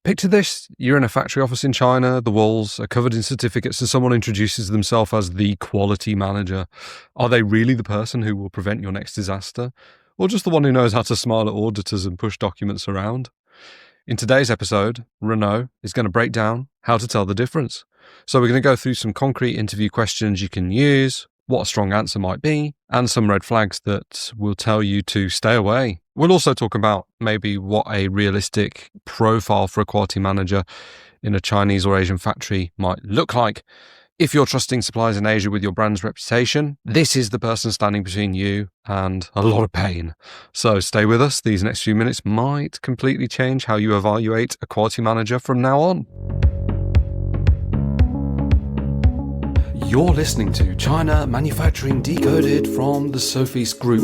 Picture this, you're in a factory office in China, the walls are covered in certificates, and someone introduces themselves as the quality manager. Are they really the person who will prevent your next disaster? Or just the one who knows how to smile at auditors and push documents around? In today's episode, Renaud is going to break down how to tell the difference. So we're going to go through some concrete interview questions you can use, what a strong answer might be, and some red flags that will tell you to stay away. We'll also talk about maybe what a realistic profile for a quality manager in a Chinese or Asian factory might look like. If you're trusting suppliers in Asia with your brand's reputation, this is the person standing between you and a lot of pain. So stay with us. These next few minutes might completely change how you evaluate a quality manager from now on. You're listening to China Manufacturing Decoded from the Sofeast Group.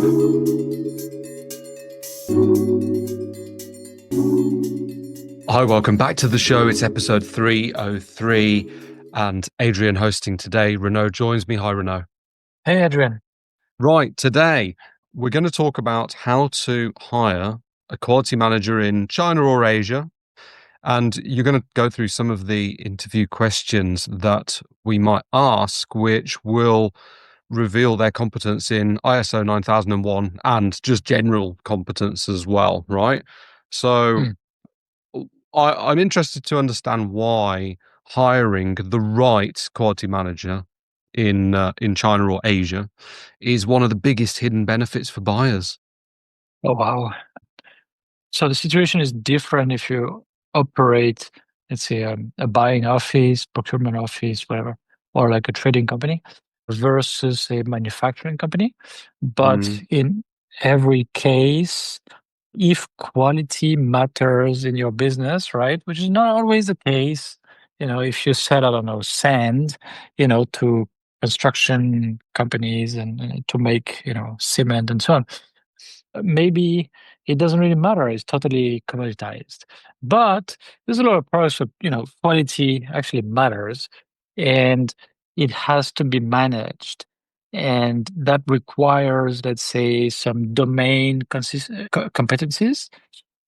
Hi, welcome back to the show. It's episode 303 and Adrian hosting today. Renaud joins me. Hi, Renaud. Hey, Adrian. Right, today we're going to talk about how to hire a quality manager in China or Asia. And you're going to go through some of the interview questions that we might ask, which will reveal their competence in ISO 9001 and just general competence as well, right? So I'm interested to understand why hiring the right quality manager in China or Asia is one of the biggest hidden benefits for buyers. Oh, wow. So the situation is different if you operate, let's say, a buying office, procurement office, whatever, or like a trading company versus a manufacturing company. But in every case, if quality matters in your business, right, which is not always the case, if you sell, I don't know, sand, to construction companies and to make, cement and so on, maybe it doesn't really matter. It's totally commoditized. But there's a lot of products where, quality actually matters and it has to be managed. And that requires, let's say, some domain competencies.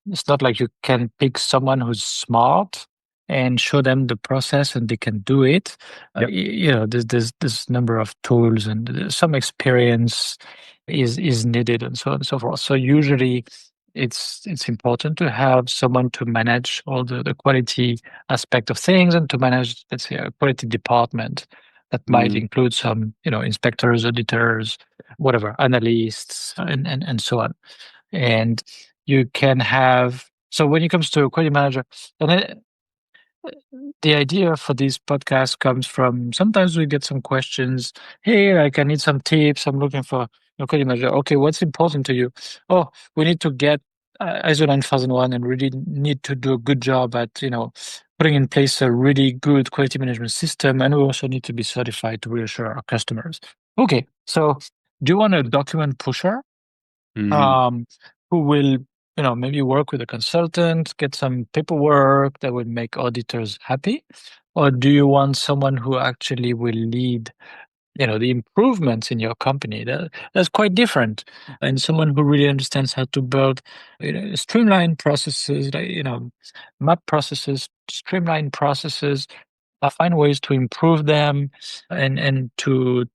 It's not like you can pick someone who's smart and show them the process and they can do it. Yep. There's this number of tools and some experience is needed and so on and so forth. So usually it's important to have someone to manage all the quality aspect of things and to manage, let's say, a quality department that might include some, inspectors, auditors, whatever, analysts, and so on. And you can have, so when it comes to a quality manager, and the idea for this podcast comes from sometimes we get some questions. Hey, like I need some tips. I'm looking for a quality manager. Okay, what's important to you? Oh, we need to get ISO 9001 and really need to do a good job at putting in place a really good quality management system, and we also need to be certified to reassure our customers. Okay, so do you want a document pusher? Who will, maybe work with a consultant, get some paperwork that will make auditors happy? Or do you want someone who actually will lead, the improvements in your company? That's quite different. And someone who really understands how to build, streamline processes, map processes, streamline processes, find ways to improve them and to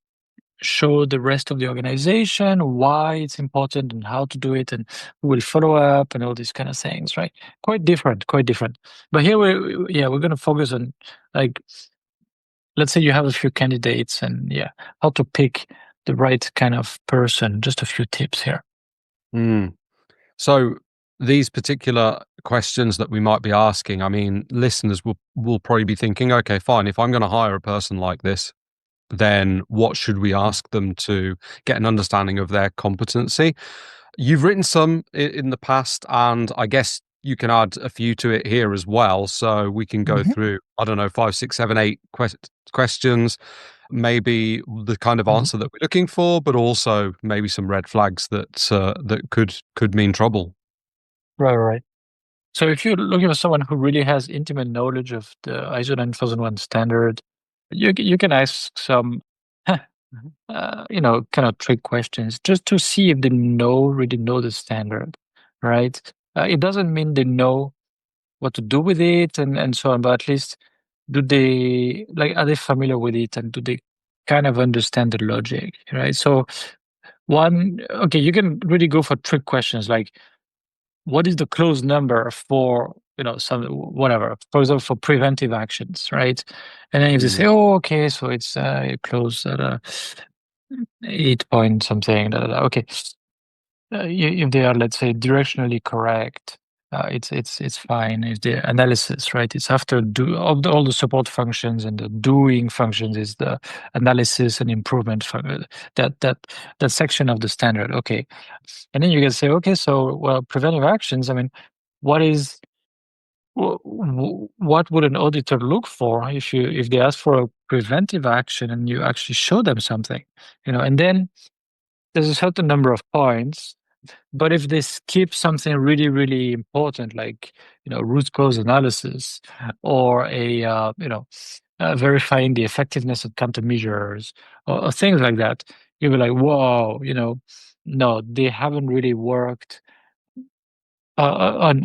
show the rest of the organization why it's important and how to do it and who will follow up and all these kind of things, right? Quite different. But here we're going to focus on, like, let's say you have a few candidates and how to pick the right kind of person. Just a few tips here. So these particular questions that we might be asking, I mean, listeners will probably be thinking, okay, fine, if I'm going to hire a person like this, then what should we ask them to get an understanding of their competency? You've written some in the past, and I guess you can add a few to it here as well. So we can go through, I don't know, 5, 6, 7, 8 questions, maybe the kind of answer that we're looking for, but also maybe some red flags that could mean trouble. Right. So if you're looking for someone who really has intimate knowledge of the ISO 9001 standard, you can ask some, kind of trick questions just to see if they really know the standard, right? It doesn't mean they know what to do with it and so on, but at least do they like are they familiar with it and do they kind of understand the logic, right? So okay, you can really go for trick questions like what is the close number for some whatever, for example, for preventive actions, right? And then if they say, Mm. oh, okay, so it's close at 8 point something, okay. If they are, let's say, directionally correct, it's fine. If the analysis, right, it's after all the support functions and the doing functions is the analysis and improvement that that section of the standard. Okay, and then you can say, okay, so well, preventive actions. I mean, what is what would an auditor look for if they ask for a preventive action and you actually show them something, and then there's a certain number of points, but if they skip something really, really important, like root cause analysis or verifying the effectiveness of countermeasures or things like that, you'll be like, whoa, no, they haven't really worked on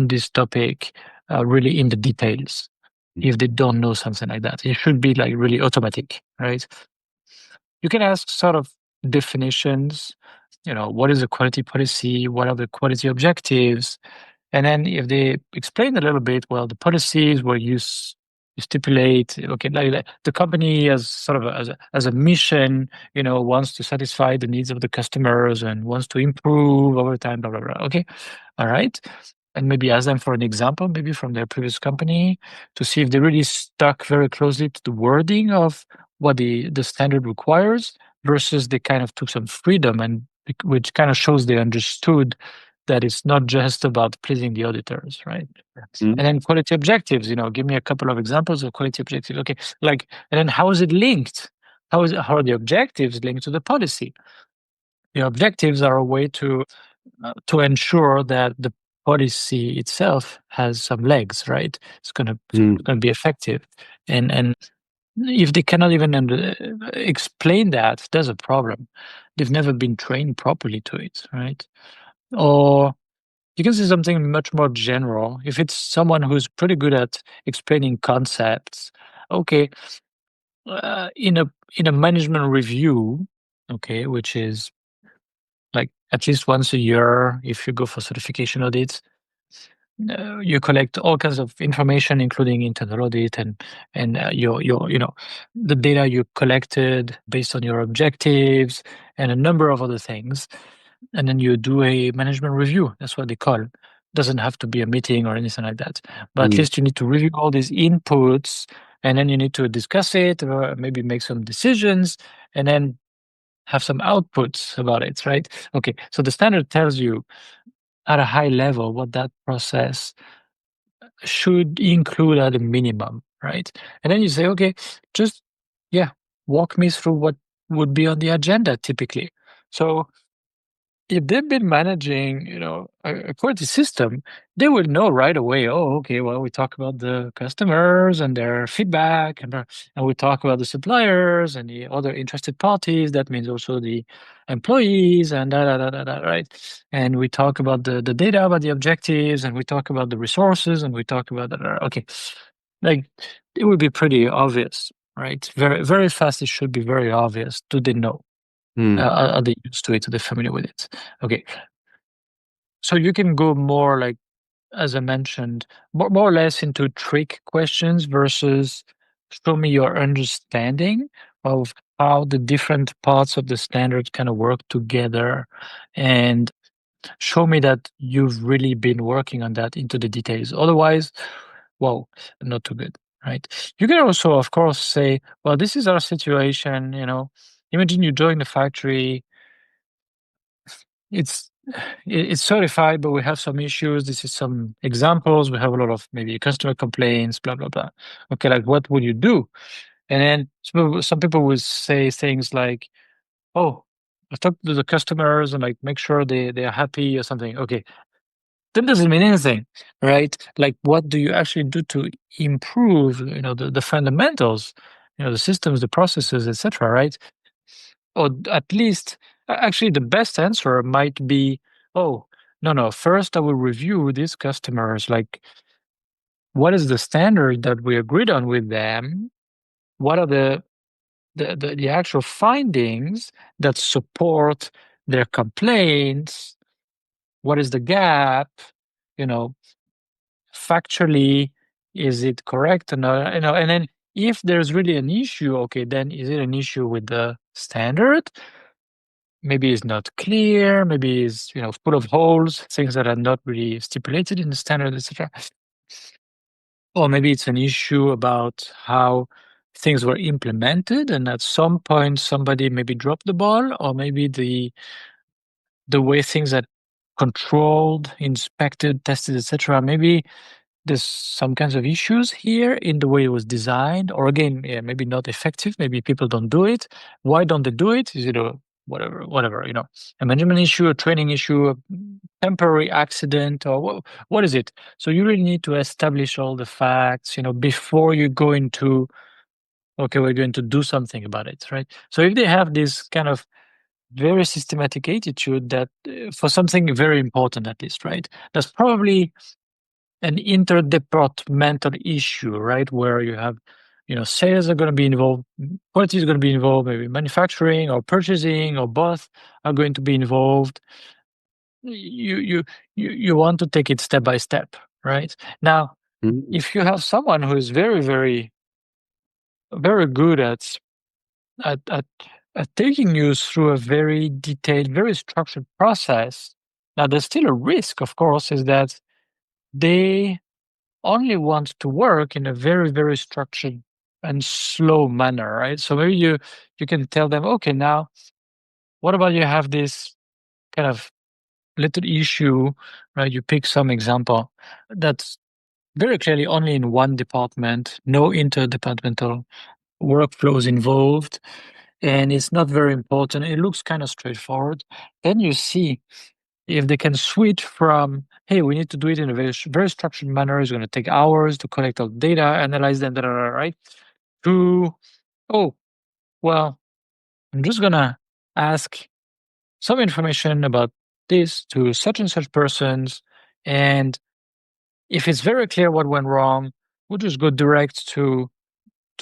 this topic really in the details. If they don't know something like that, it should be like really automatic, right? You can ask sort of definitions, what is a quality policy? What are the quality objectives? And then if they explain a little bit, well, the policies where you stipulate, okay, like the company as sort of as a mission, wants to satisfy the needs of the customers and wants to improve over time, blah, blah, blah. Okay. All right. And maybe ask them for an example, maybe from their previous company to see if they really stuck very closely to the wording of what the standard requires versus they kind of took some freedom and which kind of shows they understood that it's not just about pleasing the auditors, right? Mm. And then quality objectives, give me a couple of examples of quality objectives. Okay, like, and then how is it linked? How are the objectives linked to the policy? The objectives are a way to ensure that the policy itself has some legs, right? Mm. It's gonna be effective, and if they cannot even explain that, there's a problem. They've never been trained properly to it, right? Or you can say something much more general. If it's someone who's pretty good at explaining concepts, okay, in a management review, okay, which is like at least once a year, if you go for certification audits, you collect all kinds of information, including internal audit and your the data you collected based on your objectives and a number of other things, and then you do a management review. That's what they call. Doesn't have to be a meeting or anything like that, but at Mm. least you need to review all these inputs, and then you need to discuss it, or maybe make some decisions, and then have some outputs about it, right? Okay, so the standard tells you at a high level what that process should include at a minimum, right? And then you say, okay, just yeah, walk me through what would be on the agenda typically. So if they've been managing, a quality system, they will know right away. Oh, okay. Well, we talk about the customers and their feedback, and we talk about the suppliers and the other interested parties. That means also the employees and right? And we talk about the data, about the objectives, and we talk about the resources, and we talk about okay, like it would be pretty obvious, right? Very very fast. It should be very obvious. Do they know? Mm. Are they used to it? Are they familiar with it? Okay. So you can go more like, as I mentioned, more or less into trick questions versus show me your understanding of how the different parts of the standard kind of work together and show me that you've really been working on that into the details. Otherwise, well, not too good, right? You can also, of course, say, well, this is our situation, imagine you join the factory. It's it's certified, but we have some issues. This is some examples. We have a lot of maybe customer complaints, blah blah blah. Okay, like what would you do? And then some people would say things like, "Oh, I talked to the customers and like make sure they are happy or something." Okay, that doesn't mean anything, right? Like, what do you actually do to improve, the fundamentals, the systems, the processes, etc. Right? Or at least, actually, the best answer might be, "Oh, no, first I will review these customers, like what is the standard that we agreed on with them? What are the actual findings that support their complaints? What is the gap? You know, factually, is it correct or not? And then if there's really an issue, okay, then is it an issue with the standard? Maybe it's not clear, maybe it's full of holes, things that are not really stipulated in the standard, etc. Or maybe it's an issue about how things were implemented, and at some point somebody maybe dropped the ball, or maybe the way things are controlled, inspected, tested, etc. Maybe there's some kinds of issues here in the way it was designed, or again, yeah, maybe not effective. Maybe people don't do it. Why don't they do it? Is it a whatever, a management issue, a training issue, a temporary accident, or what is it? So you really need to establish all the facts, before you go into, okay, we're going to do something about it, right? So if they have this kind of very systematic attitude that for something very important, at least, right? That's probably an interdepartmental issue, right? Where you have, sales are going to be involved, quality is going to be involved, maybe manufacturing or purchasing or both are going to be involved. You want to take it step by step, right? Now, Mm. if you have someone who is very, very, very good at at, at taking you through a very detailed, very structured process, now there's still a risk, of course, is that they only want to work in a very, very structured and slow manner, right? So maybe you can tell them, okay, now what about you have this kind of little issue, right? You pick some example that's very clearly only in one department, no interdepartmental workflows involved, and it's not very important. It looks kind of straightforward. Then you see if they can switch from, hey, we need to do it in a very structured manner, it's going to take hours to collect all the data, analyze them, right? To, oh, well, I'm just going to ask some information about this to such and such persons. And if it's very clear what went wrong, we'll just go direct to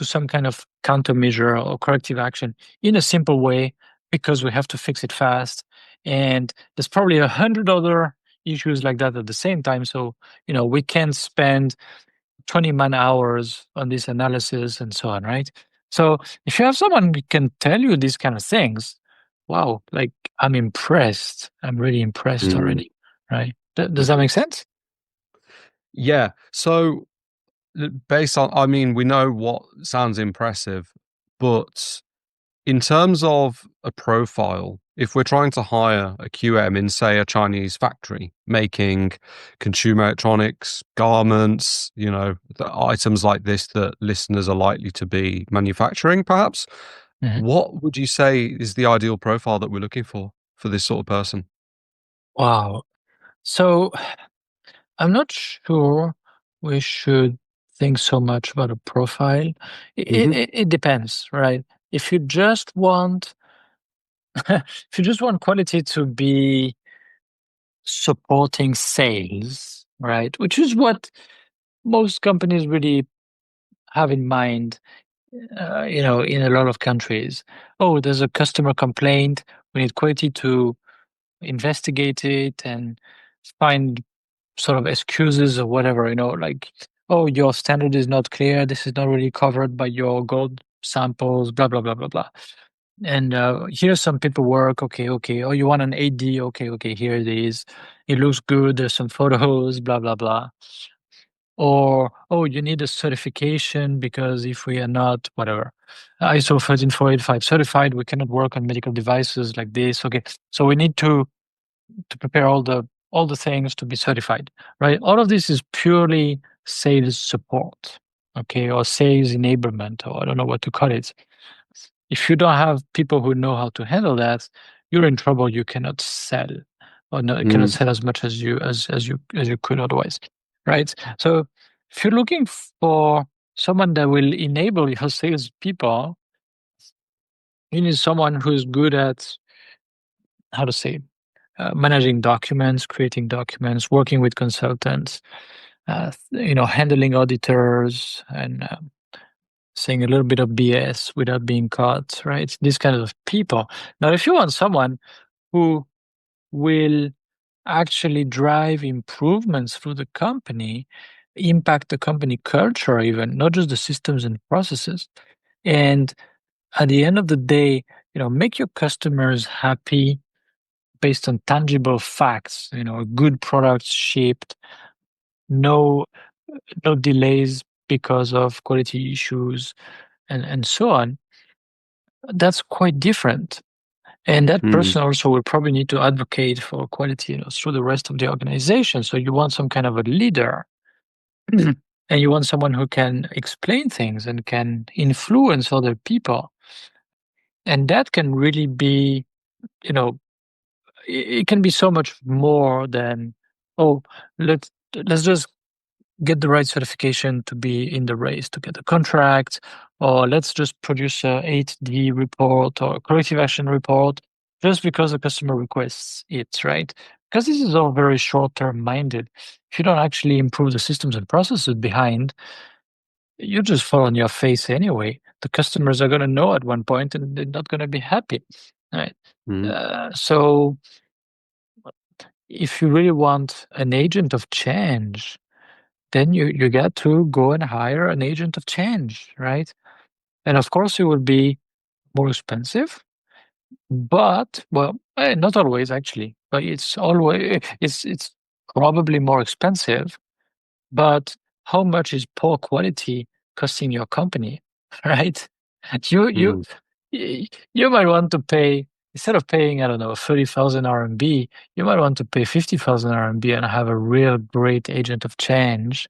some kind of countermeasure or corrective action in a simple way because we have to fix it fast. And there's probably 100 other issues like that at the same time. So, we can spend 20 man hours on this analysis and so on, right? So if you have someone who can tell you these kind of things, wow, like I'm impressed. I'm really impressed Mm. already, right? Does that Mhm. make sense? Yeah. So, based on, I mean, we know what sounds impressive, but in terms of a profile, if we're trying to hire a QM in, say, a Chinese factory making consumer electronics, garments, the items like this that listeners are likely to be manufacturing, perhaps, Mhm. what would you say is the ideal profile that we're looking for this sort of person? Wow. So I'm not sure we should think so much about a profile. Hmm. It depends, right? If you just want, if you just want quality to be supporting sales, right? Which is what most companies really have in mind, in a lot of countries. Oh, there's a customer complaint. We need quality to investigate it and find sort of excuses or whatever, like, oh, your standard is not clear. This is not really covered by your gold samples, blah, blah, blah, blah, blah. And here's some paperwork. Okay, okay. Oh, you want an AD? Okay, okay. Here it is. It looks good. There's some photos, blah, blah, blah. Or, oh, you need a certification because if we are not, whatever, ISO 13485 certified, we cannot work on medical devices like this. Okay, so we need to prepare all the things to be certified, right? All of this is purely sales support, okay, or sales enablement, or I don't know what to call it. If you don't have people who know how to handle that, you're in trouble. You cannot sell, or no, you cannot Mm. sell as much as you could otherwise, right? So if you're looking for someone that will enable your sales people, you need someone who's good at, how to say, managing documents, creating documents, working with consultants, handling auditors, and saying a little bit of BS without being caught, right? These kind of people. Now, if you want someone who will actually drive improvements through the company, impact the company culture, even not just the systems and processes, and at the end of the day, make your customers happy based on tangible facts, good products shipped, no no delays because of quality issues, and so on. That's quite different. And that Mm. person also will probably need to advocate for quality, through the rest of the organization. So you want some kind of a leader, and you want someone who can explain things and can influence other people. And that can really be, you know, it can be so much more than, oh, let's just get the right certification to be in the race to get a contract, or let's just produce a 8D report or a corrective action report just because the customer requests it, right? Because this is all very short-term minded. If you don't actually improve the systems and processes behind, you just fall on your face anyway. The customers are going to know at one point and they're not going to be happy, right? Mm. So if you really want an agent of change, then you get to go and hire an agent of change, right? And of course, it will be more expensive, but well, not always actually, but it's probably more expensive. But how much is poor quality costing your company, right? You you Mm. you might want to pay, instead of paying, I don't know, 30,000 RMB, you might want to pay 50,000 RMB and have a real great agent of change.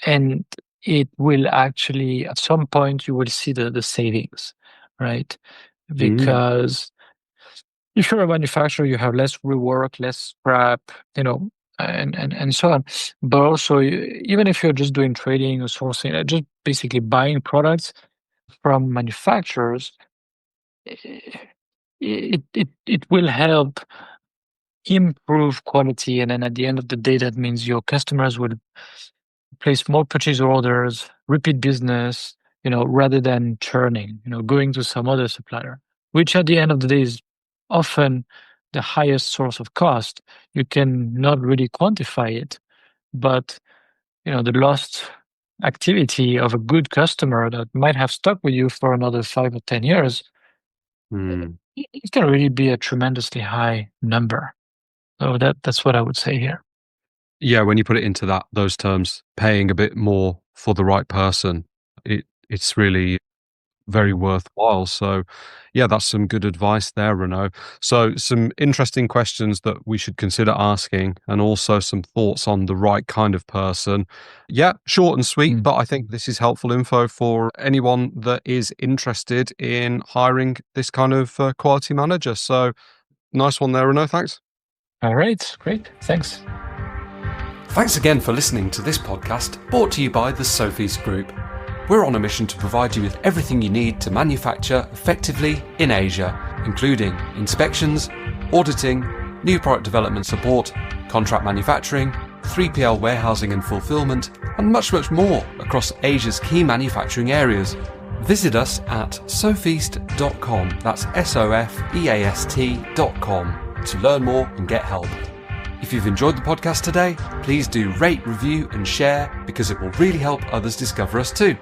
And it will actually, at some point, you will see the savings, right? Mm. Because if you're a manufacturer, you have less rework, less scrap, and so on. But also, even if you're just doing trading or sourcing, just basically buying products from manufacturers, eh, it will help improve quality. And then at the end of the day, that means your customers will place more purchase orders, repeat business, rather than churning, going to some other supplier, which at the end of the day is often the highest source of cost. You can not really quantify it, but the lost activity of a good customer that might have stuck with you for another 5 or 10 years, Mm. it can really be a tremendously high number. So that's what I would say here. Yeah, when you put it into those terms, paying a bit more for the right person, it's really very worthwhile. So, yeah, that's some good advice there, Renaud. So, some interesting questions that we should consider asking, and also some thoughts on the right kind of person. Yeah, short and sweet, Mm. but I think this is helpful info for anyone that is interested in hiring this kind of quality manager. So, nice one there, Renaud. Thanks. All right, great. Thanks. Thanks again for listening to this podcast brought to you by the Sofeast Group. We're on a mission to provide you with everything you need to manufacture effectively in Asia, including inspections, auditing, new product development support, contract manufacturing, 3PL warehousing and fulfillment, and much, much more across Asia's key manufacturing areas. Visit us at sofeast.com, that's SOFEAST.com, to learn more and get help. If you've enjoyed the podcast today, please do rate, review and share, because it will really help others discover us too.